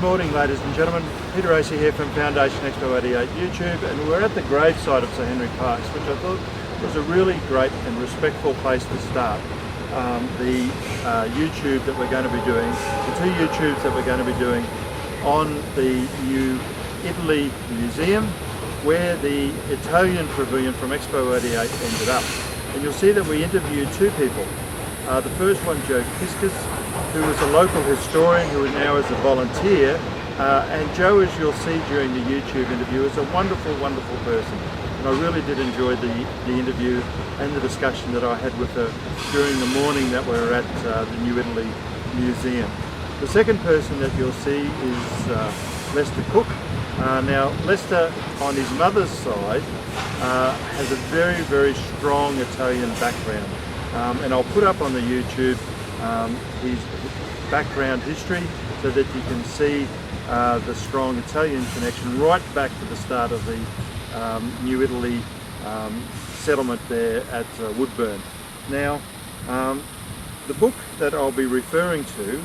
morning, ladies and gentlemen. Peter Acey here from Foundation Expo 88 YouTube, and we're at the gravesite of Sir Henry Parkes, which I thought was a really great and respectful place to start the YouTube that we're going to be doing, the two YouTubes that we're going to be doing on the New Italy Museum, where the Italian Pavilion from Expo 88 ended up. And you'll see that we interviewed two people. The first one, Joe Kiskas, who was a local historian who now is a volunteer, and Joe, as you'll see during the YouTube interview, is a wonderful, wonderful person. And I really did enjoy the interview and the discussion that I had with her during the morning that we were at the New Italy Museum. The second person that you'll see is Lester Cook. Now, Lester, on his mother's side, has a very, very strong Italian background. And I'll put up on the YouTube his background history so that you can see the strong Italian connection right back to the start of the New Italy settlement there at Woodburn. Now, the book that I'll be referring to,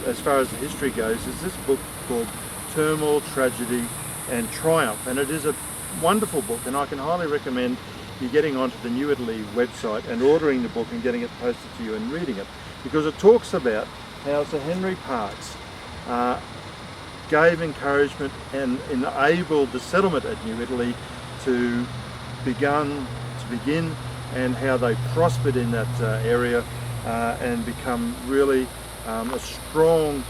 as far as the history goes, is this book called Turmoil, Tragedy and Triumph, and it is a wonderful book, and I can highly recommend you getting onto the New Italy website and ordering the book and getting it posted to you and reading it, because it talks about how Sir Henry Parkes gave encouragement and enabled the settlement at New Italy to begin, and how they prospered in that area and become really a strong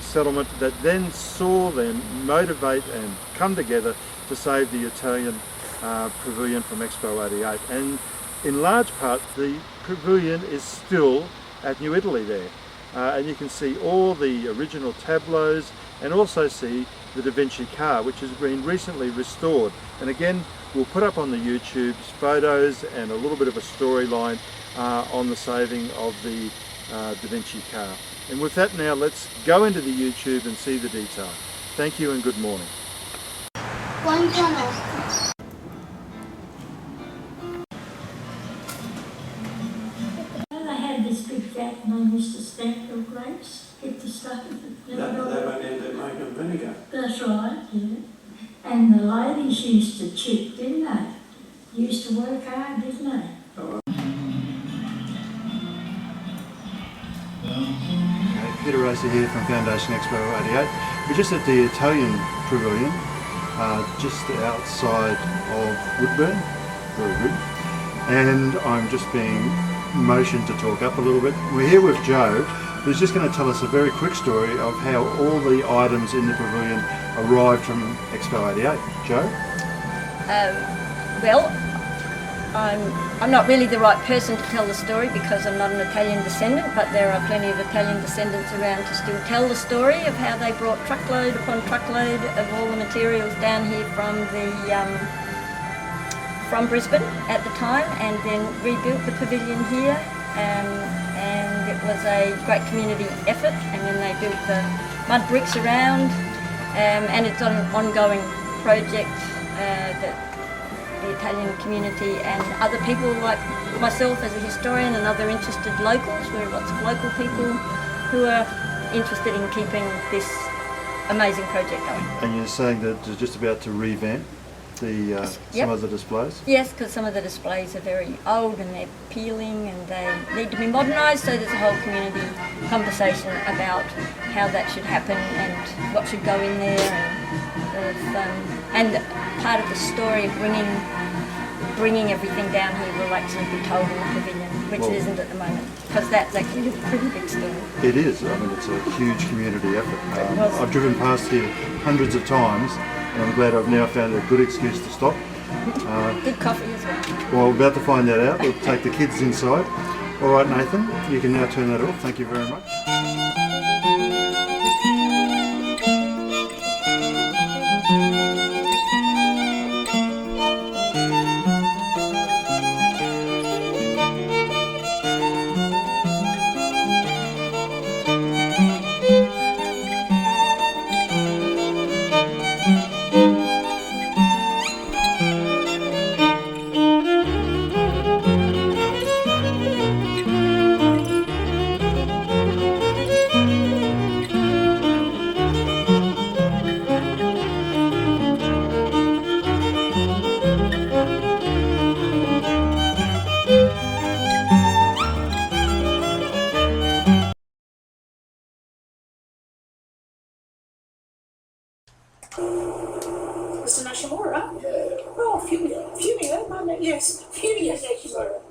settlement that then saw them motivate and come together to save the Italian Pavilion from Expo 88. And in large part, the pavilion is still at New Italy there. And you can see all the original tableaus and also see the Da Vinci car, which has been recently restored. And again, we'll put up on the YouTube's photos and a little bit of a storyline on the saving of the Da Vinci car. And with that now, let's go into the YouTube and see the detail. Thank you and good morning. Buongiorno. They had this big vat and they used to stack the grapes, get the stuff of it. They went in to make them vinegar. That's right, yeah. And the ladies used to chip, didn't they? Used to work hard, didn't they? Peter Acey here from Foundation Expo 88. We're just at the Italian Pavilion, just outside of Woodburn, very good. And I'm just being motioned to talk up a little bit. We're here with Joe, who's just going to tell us a very quick story of how all the items in the pavilion arrived from Expo 88. Joe? Well, I'm not really the right person to tell the story because I'm not an Italian descendant, but there are plenty of Italian descendants around to still tell the story of how they brought truckload upon truckload of all the materials down here from Brisbane at the time, and then rebuilt the pavilion here, and it was a great community effort. And then they built the mud bricks around, and it's an ongoing project that the Italian community and other people like myself as a historian and other interested locals, we're lots of local people who are interested in keeping this amazing project going. And you're saying that you're just about to revamp some of the displays? Yes, because some of the displays are very old and they're peeling and they need to be modernised, so there's a whole community conversation about how that should happen and what should go in there, and part of the story of bringing everything down here will actually be told in the pavilion, which it isn't at the moment, because that's actually a pretty big story. It is. I mean, it's a huge community effort. I've driven past here hundreds of times, and I'm glad I've now found a good excuse to stop. Good coffee as well. Well, we're about to find that out. We'll take the kids inside. All right, Nathan, you can now turn that off. Thank you very much. Mr. Nashimura? Oh, Fumio, Fumio, yes, Fumio Nashimura.